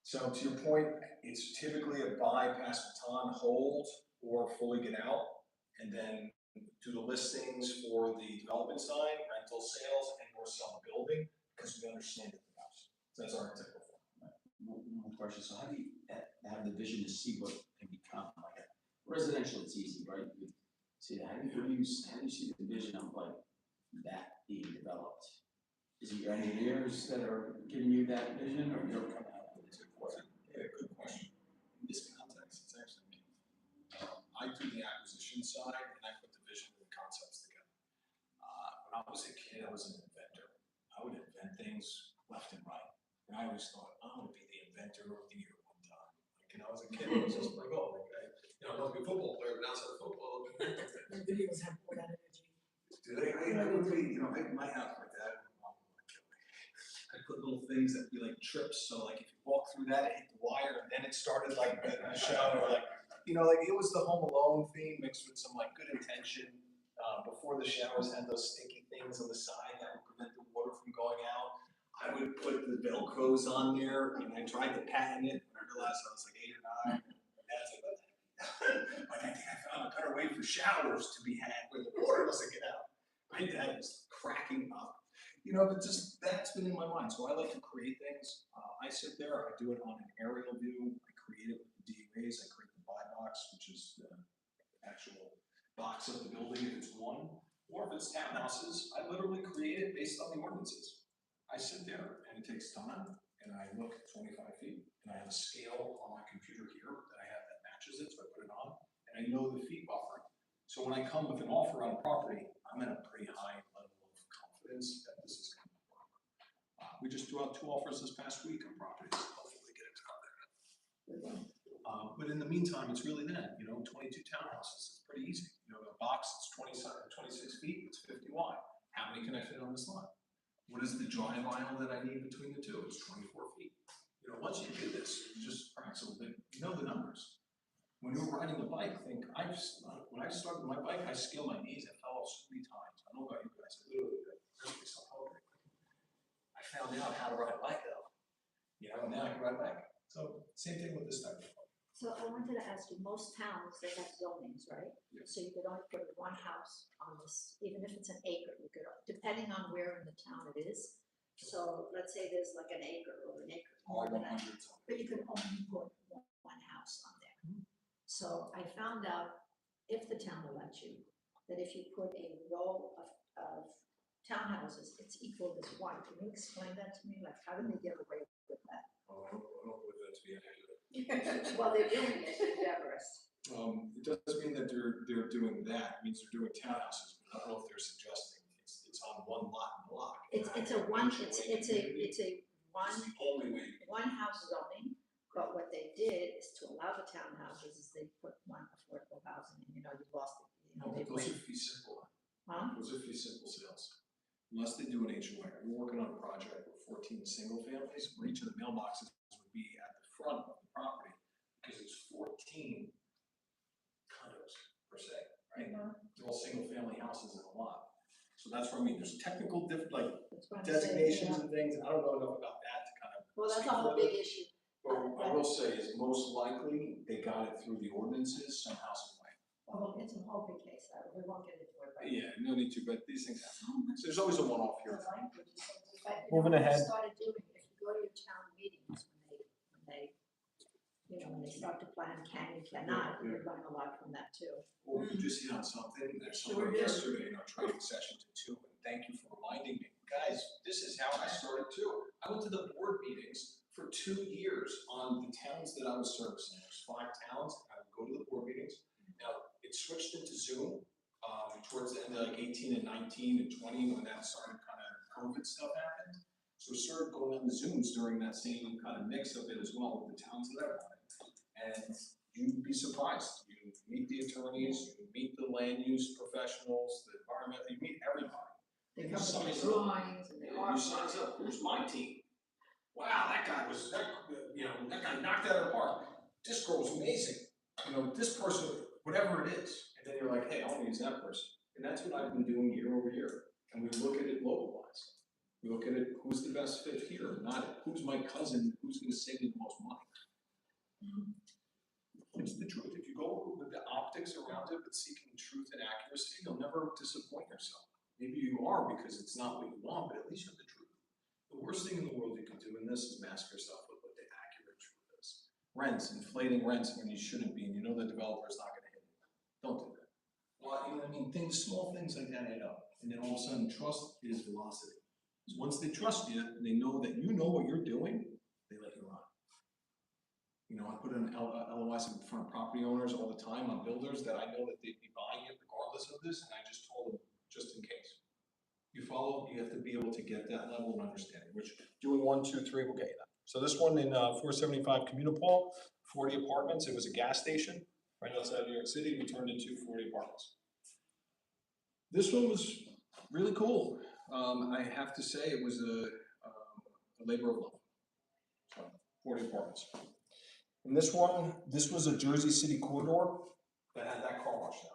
So to your point, it's typically a buy, pass baton, hold, or fully get out, and then do the listings for the development side, rental sales, and or sell the building, because we understand it the most. So that's our typical form. one question? So how do you have the vision to see what can become? Like residential, it's easy, right? You see, how do you see the vision of like that being developed? Is it your engineers that are giving you that vision, or you're coming out with it? Yeah, good question. In this context, it's actually me. I do the acquisition side, and I put the vision and the concepts together. When I was a kid, I was an inventor. I would invent things left and right. And I always thought, I'm going to be the inventor of the year one time. Like, when I was a kid, I was just like, oh, okay. I'm not a good football player, but outside of football, I videos have all that energy. Do they, I really, you know, my house, my dad, my mom would kill me. I put little things that be like trips, so like if you walk through that, it hit the wire, and then it started like the shower, like, you know, like it was the Home Alone theme mixed with some like good intention. Before the showers had those sticky things on the side that would prevent the water from going out. I would put the Velcros on there, and I tried to patent it, when I realized I was like 8 or 9. Dad's like, what? Like, I think I found a better way for showers to be had where the water doesn't get out. My dad was cracking up. You know, but just, that's been in my mind, so I like to create things. I sit there, I do it on an aerial view, I create it with the DUAs, I create the buy box, which is the actual box of the building if it's one, or if it's townhouses, I literally create it based on the ordinances. I sit there and it takes time, and I look at 25 feet, and I have a scale on my computer here that I have that matches it, so I put it on, and I know the feet buffer. So when I come with an offer on a property, I'm at a pretty high level of confidence that this is going to work. We just threw out 2 offers this past week on properties, hopefully get it out there. But in the meantime, it's really that, you know, 22 townhouses, it's pretty easy. You know, the box is 26 feet, it's 50 wide. How many can I fit on this lot? What is the drive aisle that I need between the two? It's 24 feet. You know, once you do this, you just practice a little bit, you know the numbers. When you're riding a bike, when I started my bike, I scaled my knees, I fell off so many times. I don't know about you guys, I literally hurt myself over it. I found out how to ride a bike though. You know, now I can ride a bike. So same thing with this type of thing. So I wanted to ask you, most towns, they have zonings, right? Yes. So you could only put one house on this, even if it's an acre, you could, depending on where in the town it is. So let's say there's like an acre or an acre more than that, but you could only put one house on there. So I found out, if the town will let you, that if you put a row of townhouses, it's equal as one. Can you explain that to me? Like, how do they get away with that? I don't believe that to be accurate. Well, they're doing it in Everest. It doesn't mean that they're doing that, it means they're doing townhouses, but I don't know if they're suggesting it's on one lot in the block. It's a one, it's a It's the only way. one house zoning, but what they did is to allow the townhouses, is they put one affordable housing, and you know, you lost it, you know, No, they but those went, are fee simple, huh? those are fee simple sales. Unless they do an HOA, we're working on a project with 14 single families, where each of the mailboxes would be at the front of the property, because it's 14 condos per se, right? They're all single family houses in a lot. So that's what I mean, there's technical That's what I'm saying, designations yeah. and things, I don't know enough about that to kind of. Well, that's speak a whole further. big issue. But what I will say is most likely, they got it through the ordinances somehow, some way. Well, it's a whole big case, we won't get into it, but. Yeah, no need to, but these things happen. So there's always a one-off here. The language is so different. Moving You know, ahead. what I started doing, if you go to your town meetings, when they start to plan, can you, cannot, you learn a lot from that too. Well, you just hit on something, there's Sure somebody did. yesterday in our training session too, and thank you for reminding me. Guys, this is how I started too. I went to the board meetings for 2 years on the towns that I was servicing. There's 5 towns, I would go to the board meetings. Now, it switched into Zoom, towards the end of like 18 and 19 and 20, when that started kind of COVID stuff happened. So we started going on the Zooms during that same kind of mix of it as well with the towns that I wanted. And you'd be surprised, you meet the attorneys, you meet the land use professionals, the environmental, you meet everybody. They And come you with size the up. drawings and the You art. size up, here's my team. Wow, that guy knocked out of the park. This girl was amazing. You know, this person, whatever it is. And then you're like, hey, I want to use that person. And that's what I've been doing year over year. And we look at it local-wise. We look at it, who's the best fit here, not who's my cousin, who's gonna save me the most money. It's the truth. If you go with the optics around it, but seeking truth and accuracy, you'll never disappoint yourself. Maybe you are because it's not what you want, but at least you have the truth. The worst thing in the world you can do in this is mask yourself with what the accurate truth is. Rents, inflating rents when you shouldn't be, and you know the developer's not gonna hit it. Don't do that. Well, you know what I mean? Small things like that add up. And then all of a sudden, trust is velocity. Because once they trust you, and they know that you know what you're doing, they let you run. You know, I put in LOIs in front of property owners all the time on builders that I know that they'd be buying it regardless of this, and I just told them, just in case. You follow, you have to be able to get that level of understanding, which doing 1, 2, 3 will get you that. So this one in 475 Communipol, 40 apartments, it was a gas station right outside New York City, we turned into 40 apartments. This one was really cool. I have to say it was a labor of love. So, 40 apartments. And this one, this was a Jersey City corridor that had that car wash now.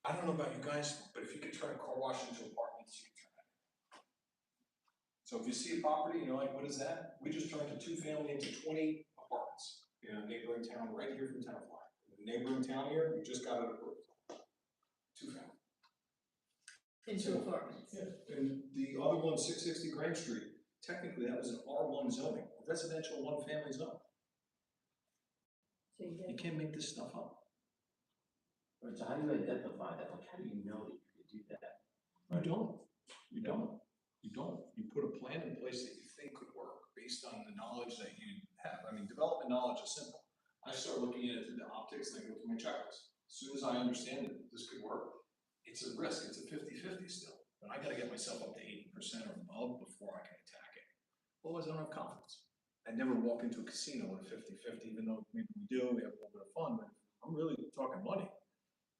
I don't know about you guys, but if you could turn a car wash into apartments, you could turn it. So if you see a property, you're like, what is that? We just turned a 2-family into 20 apartments in a neighboring town right here from Tenafly. The neighboring town here, we just got it approved. 2-family. Into apartments. Yeah, and the other one, 660 Grand Street, technically that was an R1 zoning, a residential 1-family zone. So you You get, can't make this stuff up. Right, so how do you identify that? Like, how do you know that you could do that? You don't. You don't. You don't. You put a plan in place that you think could work based on the knowledge that you have. I mean, development knowledge is simple. I start looking at it through the optics and I go through my checklist. As soon as I understand that this could work, it's a risk. It's a 50-50 still. But I gotta get myself up to 80% or above before I can attack it. Otherwise, I don't have confidence. I never walk into a casino with a 50-50, even though maybe we do, we have a little bit of fun, but I'm really talking money.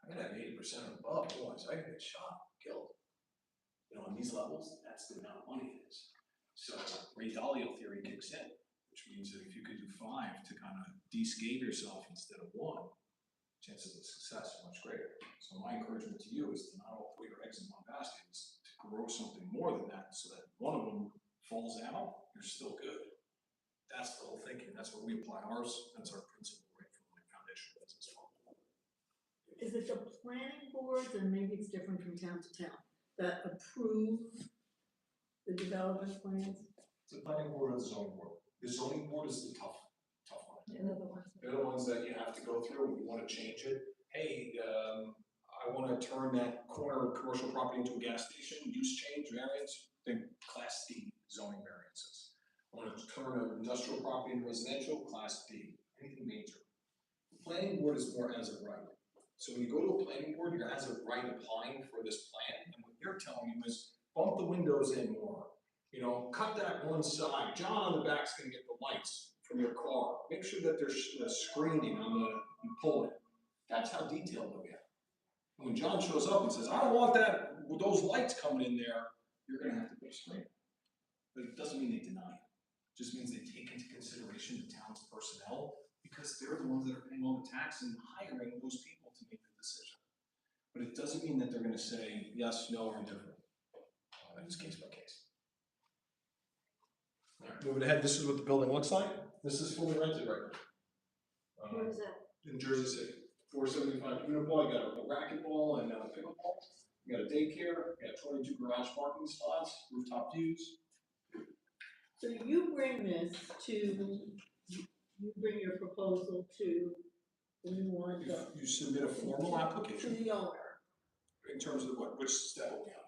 I gotta have 80% or above, otherwise I can get shot, killed. You know, on these levels, that's the amount of money it is. So Ray Dalio theory kicks in, which means that if you could do 5 to kind of de-scale yourself instead of 1, chances of success are much greater. So my encouragement to you is to not all put your eggs in one basket, is to grow something more than that, so that one of them falls out, you're still good. That's the whole thinking. That's where we apply ours. That's our principle right from my foundation business. Is it the planning boards, and maybe it's different from town to town, that approve the development plans? The planning board or the zoning board. The zoning board is the tough one. they're the ones that- They're the ones that you have to go through when you want to change it. Hey, I want to turn that corner commercial property into a gas station, use change, variance, think class D zoning variances. I want to turn an industrial property into residential, class D, anything major. The planning board is more as of right. So when you go to a planning board, you're as of right applying for this plan, and what you're telling you is bump the windows in more. You know, cut that one side. John on the back's gonna get the lights from your car. Make sure that there's screening on the pulling. That's how detailed they'll get. When John shows up and says, I don't want that, with those lights coming in there, you're gonna have to put a screen. But it doesn't mean they deny it. It just means they take into consideration the town's personnel, because they're the ones that are paying all the tax and hiring those people to make the decision. But it doesn't mean that they're gonna say yes, no, or indifferent. It's case by case. All right, moving ahead, this is what the building looks like. This is fully rented right now. Where is that? In Jersey City, 475 unit ball, you got a racquetball and a pickleball. You got a daycare, you got 22 garage parking spots, rooftop views. So you bring this to, you bring your proposal to the new one, You submit a formal to application the owner. in terms of what, which step are we on?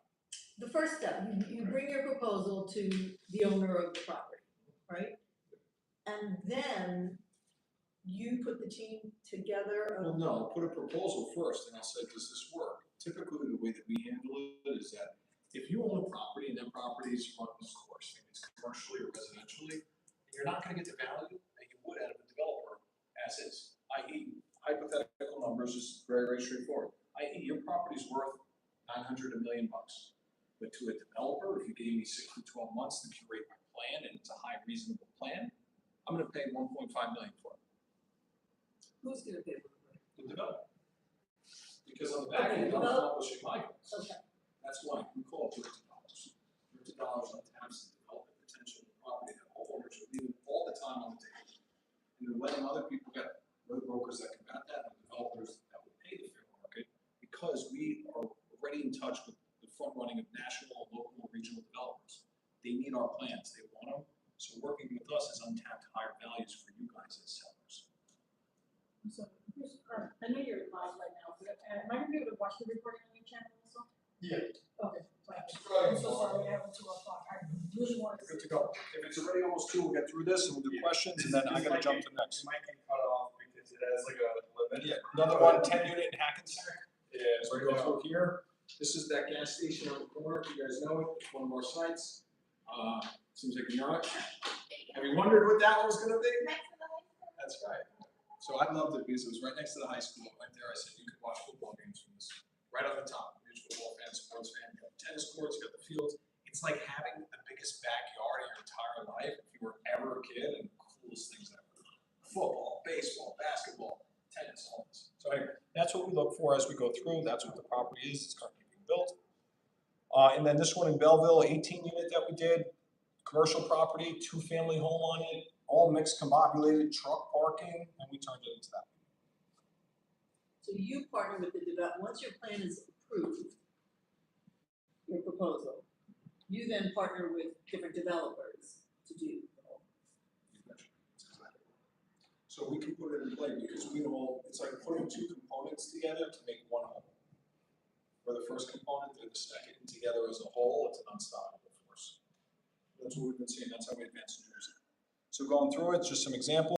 The first step, you bring your proposal to the owner of the property, right? And then you put the team together Well, of, no, put a proposal first, and I'll say, does this work? Typically, the way that we handle it is that if you own a property and that property is run its course, maybe it's commercially or residentially, you're not gonna get the value that you would out of a developer as is. I.e., hypothetical numbers is very, very straightforward. I.e., your property's worth $900, $1 million. But to a developer, if you gave me 6 to 12 months to curate my plan, and it's a high reasonable plan, I'm gonna pay 1.5 million for it. who's gonna pay for it? The developer. Because on the back end, I'm accomplishing my goals. Okay. That's why we call it $50. $50 untaps the development potential of the property that homeowners are leaving all the time on the table. And they're letting other people get it. We're the brokers that combat that, and the developers that would pay the fair market, because we are already in touch with the front running of national, local, regional developers. They need our plans, they want them, so working with us is untapped higher values for you guys as sellers. So, I know you're live right now, but am I gonna be able to watch the recording on your channel also? Yeah. Okay, fine. I'm so sorry, I have until 2:00. I really wanted to. Good to go. If it's already almost 2, we'll get through this and we'll do questions, and then I gotta jump to next. It might get cut off because it has like a limit. Yeah, another one, 10 unit in Hackensack. Yeah, As we go through here, this is that gas station on the corner, if you guys know it, it's one of our sites. Seems like you know it. Have you wondered what that was gonna be? That's right. So I loved it because it was right next to the high school. Right there, I said you could watch football games from this, right on the top. Huge football fan, sports fan. You have tennis courts, you got the fields. It's like having the biggest backyard of your entire life if you were ever a kid, and the coolest things ever. Football, baseball, basketball, tennis, all this. So anyway, that's what we look for as we go through. That's what the property is. It's currently being built. And then this one in Belleville, 18 unit that we did, commercial property, 2-family home on it, all mixed combobulated, truck parking, and we turned it into that. So you partner with the once your plan is approved, your proposal, you then partner with different developers to do the whole. So we can put it in play because we all, it's like putting two components together to make one whole. Where the first component and the second together as a whole, it's an unstoppable force. That's what we've been seeing, that's how we advance in Jersey. So going through it, just some examples.